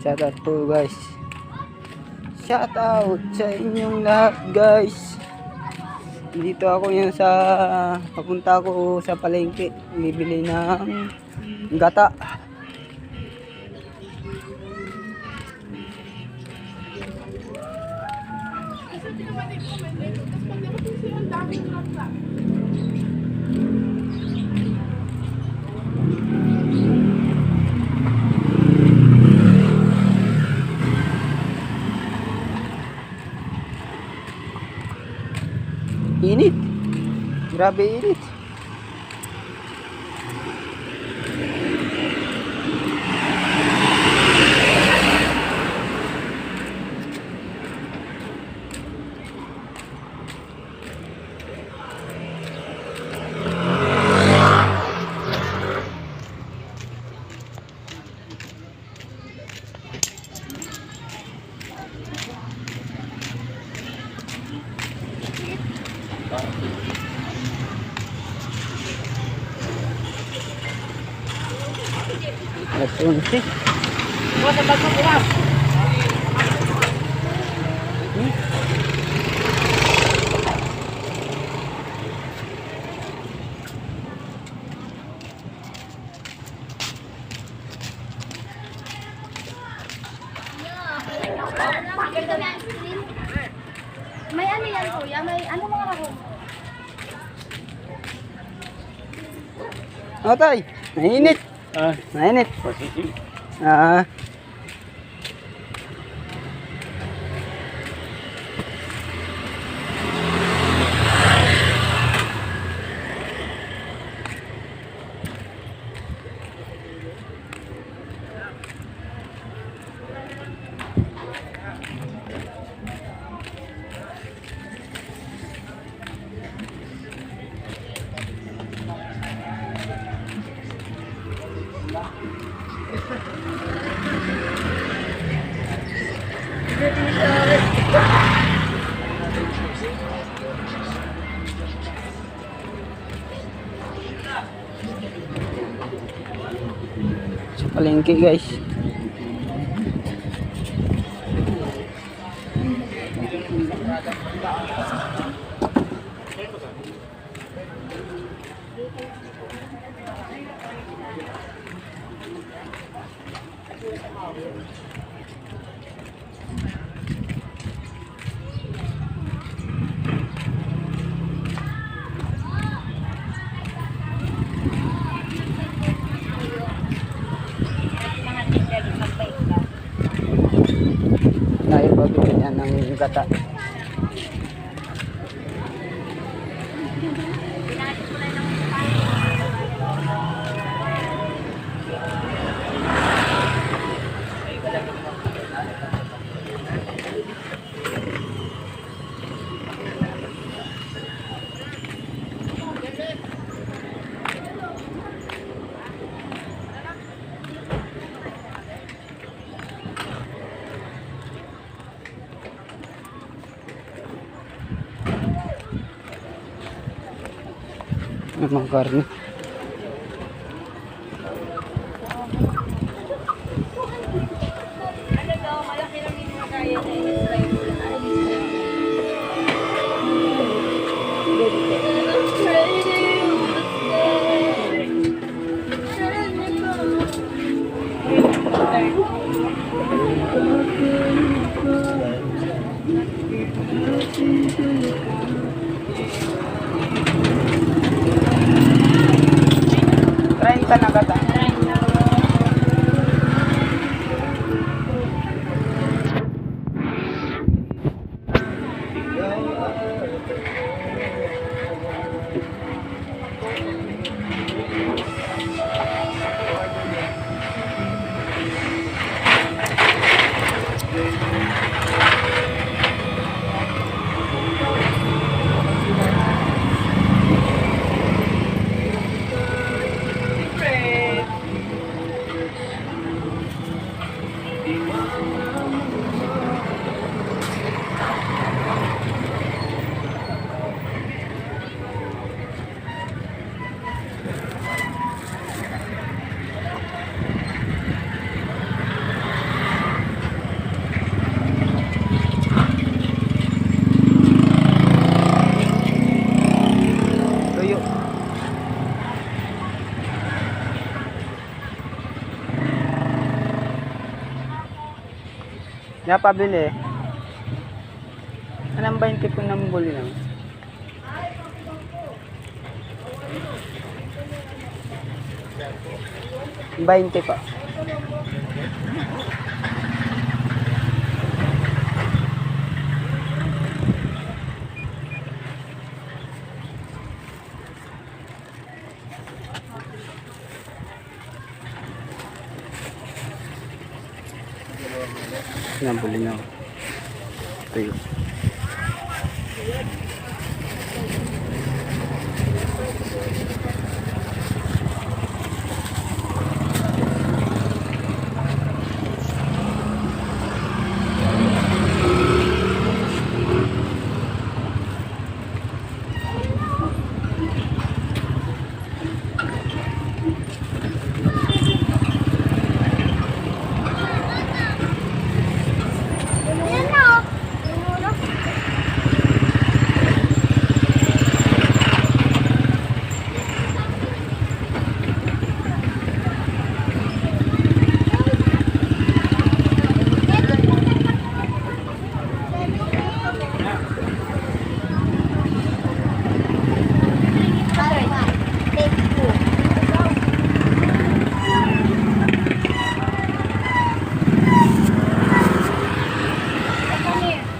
Shout out po guys. Shout out sa inyong lahat guys. Dito ako yun sa papunta ako sa palengke. Bibili ng gata. Init. Grabe init. Natunsi. Bukas ang bagong bukas. May ano yan kuya? May ano mga ako? Oh tay, mainit. Mainit. Ah. Sa palengke guys. Tayo pabili yan ng gata. Memang karne. Ano daw, malaki lang yung mga kaya na i-describe ko na. Treinta na gata. Napabili. Anong 20 po ng buli lang? Bainte pa. Nabuli na. Ito yun.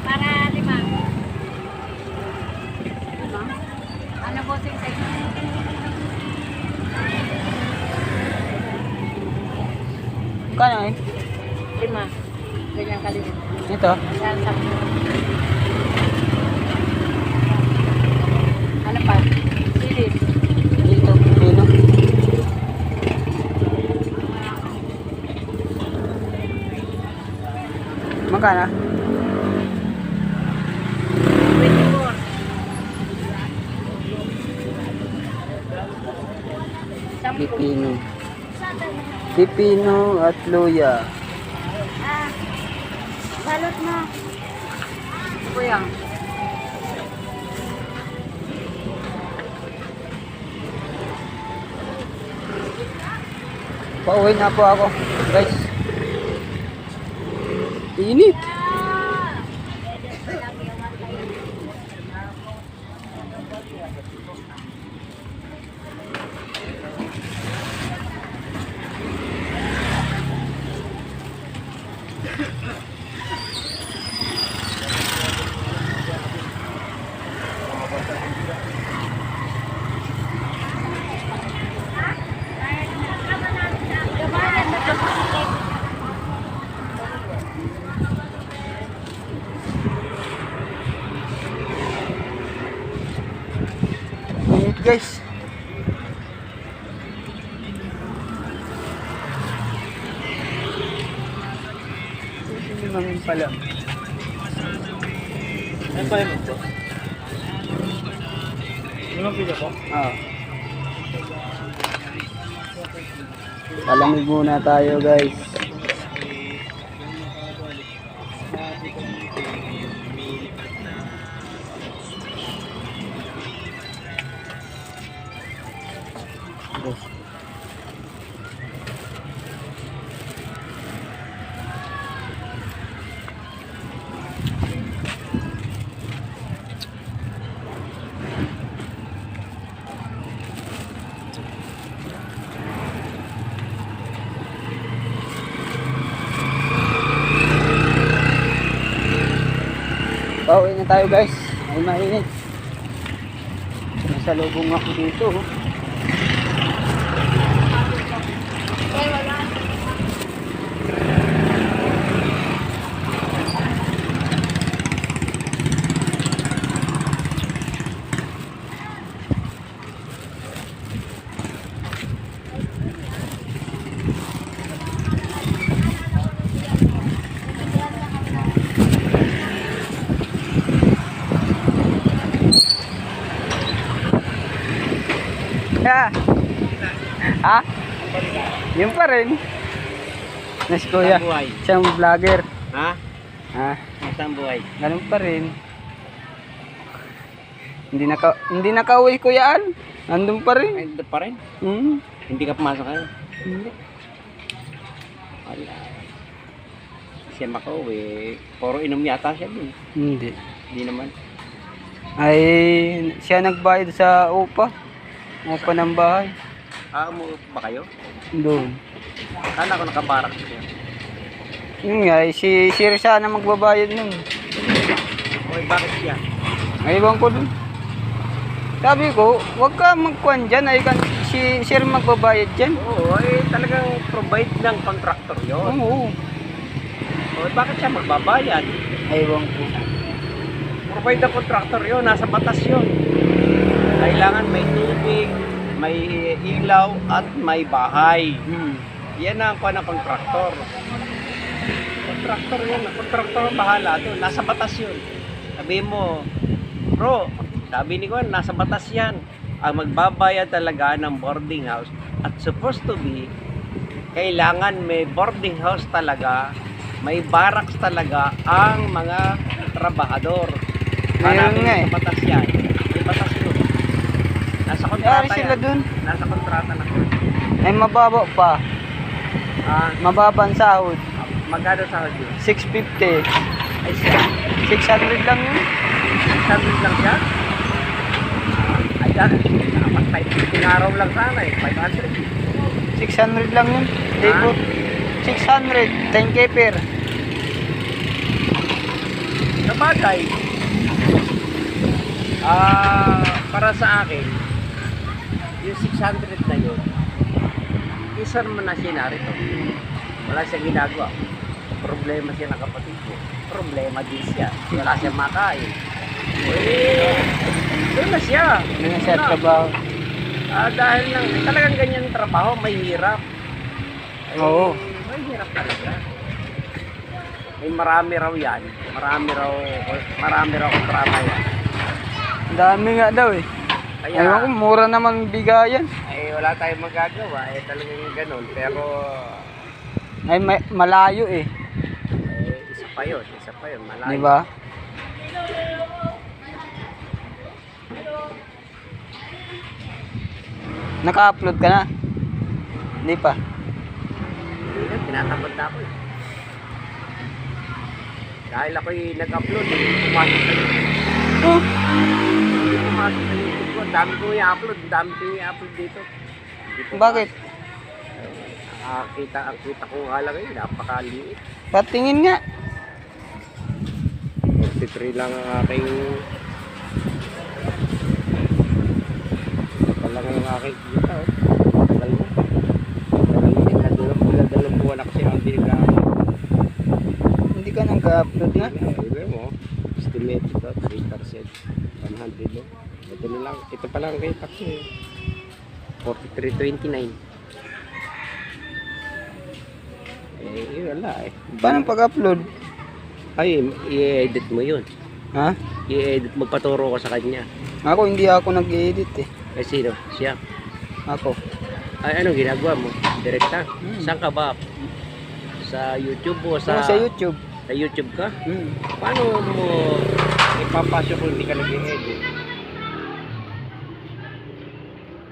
Para 5. Ano po sing size? Kano eh? 5. Ganyan kaliit. Ito? Yan, 10. Ano pa? Silid. Dito. Pino. Magkano? 24. Pipino. Pipino at luya. Ah, balot na. Kuya. Pauwi na po ako, guys. Init. Init, guys. Limangin pala. Ano pa yun ito? Limang pila po? Ah. Palamig muna tayo, guys. Pauwi na tayo, guys. Ay mainit. Nasa lubong ako dito. Oh. Yeah. Ha? Yun pa rin. Nas kuya. Isang buhay. Siyang vlogger. Ha? Ha? Isang buhay. Ganun pa rin. Hindi nakauwi kuya Al. Andun pa rin. Ay, doon pa rin. Hmm. Hindi ka pumasok kayo. Hindi. Wala. Si si Macau eh, puro inom yata siya dun. Hindi. Hindi naman. Ay, siya nagbayad sa upa. Upa ng bahay. Umuwi ba kayo? Doon. Kala ko nakabarak siya. Yun nga, si Sir sana magbabayad nun. Okay, bakit siya? Aywan ko dun. Sabi ko, wag ka magkuhan dyan. Si Sir magbabayad dyan. Oo, talagang provide ng contractor yun. Oo. Bakit siya magbabayad? Aywan ko. Provide ng contractor yun, nasa batas yun. Kailangan may tubig, may ilaw, at may bahay. Yan ang kuha ng contractor. Contractor yun, contractor ang bahala doon, nasa batas yun. Sabi mo, bro, sabi ni Juan, nasa batas yan. Ang magbabayad talaga ng boarding house at supposed to be, kailangan may boarding house talaga, may barracks talaga ang mga trabahador. Ngayon nga eh. Sa batas yan. May batas yun. Nasa Yari kontrata sila yan. dun. Nasa kontrata na. Ay mababa pa. Mababa ang sahod. Magkano sa audio? 650. Ay siya. 600 lang yun. 600 lang siya? Ay dahil. Dapat 5 araw lang sana eh. 500. 600 lang yun. Labor. 600. 10k per. Sa bagay, para sa akin, yung 600 na yun, isa naman na siya narito. Wala siyang ginagawa. Problema siya ng kapatid ko. Problema din siya. Wala siyang makain. Doon na siya. Yun na siya trabaho. Dahil lang, talagang ganyan trabaho, may hirap. Oo. May hirap talaga. May marami raw yan. Marami raw kontrata yan. Ang dami nga daw eh. Kaya, Aywan ko, mura naman bigayan. wala tayong magagawa. Talagang ganun. Pero, Ay malayo eh. isa pa yun. Malayo. Di ba? Naka-upload ka na? Hindi pa. Tinatamad na ako eh. Dahil ako'y nag-upload, pumasok sa YouTube. Oh, Pumasok sa YouTube ko. Ang dami ko i-upload. Ang dami ko i-upload dito. bakit? Ang kita ko nga lang eh. Napakaliit. Patingin nga. 43 lang ang aking... Ito lang ang aking kita oh. Dalang buwan ako siya ang binigyan. Hindi ka nag-upload na? Iba mo, estimate ito, 3%, 100 no? Ito na lang, ito pa lang kay taxi eh. 43.29. Yun wala eh. Paano pag-upload? Ay, i-edit mo yun. Ha? I-edit, magpaturo ko sa kanya. Ako, hindi ako nag-edit eh. Eh sino? Siya. Ako. Ay, anong ginagawa mo? Direkta? Saan ka ba? Sa YouTube o sa... Sa YouTube. Sa YouTube ka? Hmm. Paano mo ipapasok kung hindi ka nag-edit?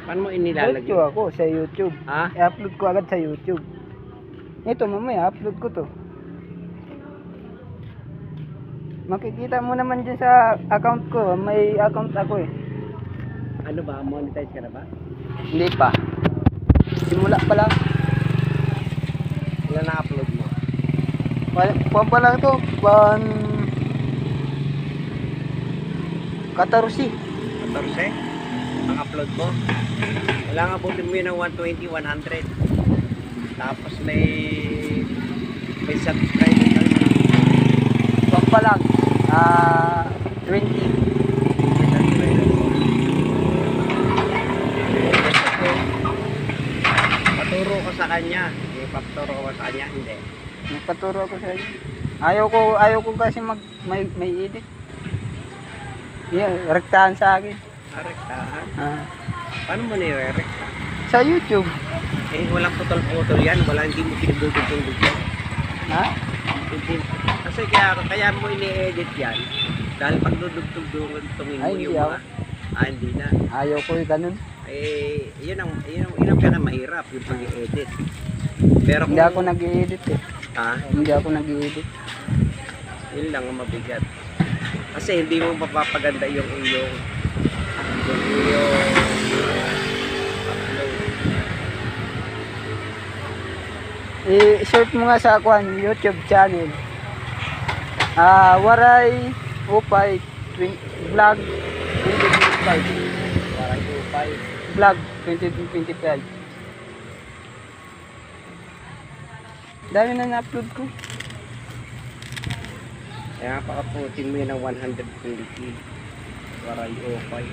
Paano mo inilalagay? Video ako sa YouTube. Ha? I-upload ko agad sa YouTube. Ito mamaya, upload ko to. Makikita mo naman dyan sa account ko. May account ako eh. Ano ba? Monetize ka na ba? Hindi pa. Simula pa lang. Ilan na-upload mo? Kuwan pa lang to. 14. 14? Ang upload mo? Kailangan abutin mo yun ng 120, 100. Tapos may subscriber ka na. Kuwan pa lang. 20. Paturo ko sa kanya. Ipapaturo ko sa kanya. Hindi. Nagpaturo ako sa inyo. Ayaw ko kasi may edit. Yeah, rektahan sa akin. Rektahan? Ah. Paano mo nire-rekta? Sa YouTube. Eh, walang putol-putol yan. Hindi mo pinagdudugtong yan. Ha? Kasi kaya mo ini-edit yan. Dahil pag dudugtong-dugtongin mo Ay, yung hindi mga... hindi na. Ayaw ko yung ganun. Yun ang mahirap yung pag-i-edit. Pero Hindi ako nag-edit eh. Ha? Hindi ako nag-edit. Yun lang ang mabigat. Kasi hindi mo mapapaganda yung iyong upload. I-search mo nga sa YouTube channel. Waray Upay Vlog 2025. Parang upay. Vlog 2025. Dami na na-upload ko. Kaya pakaputin mo yan ng 120. Waray upay.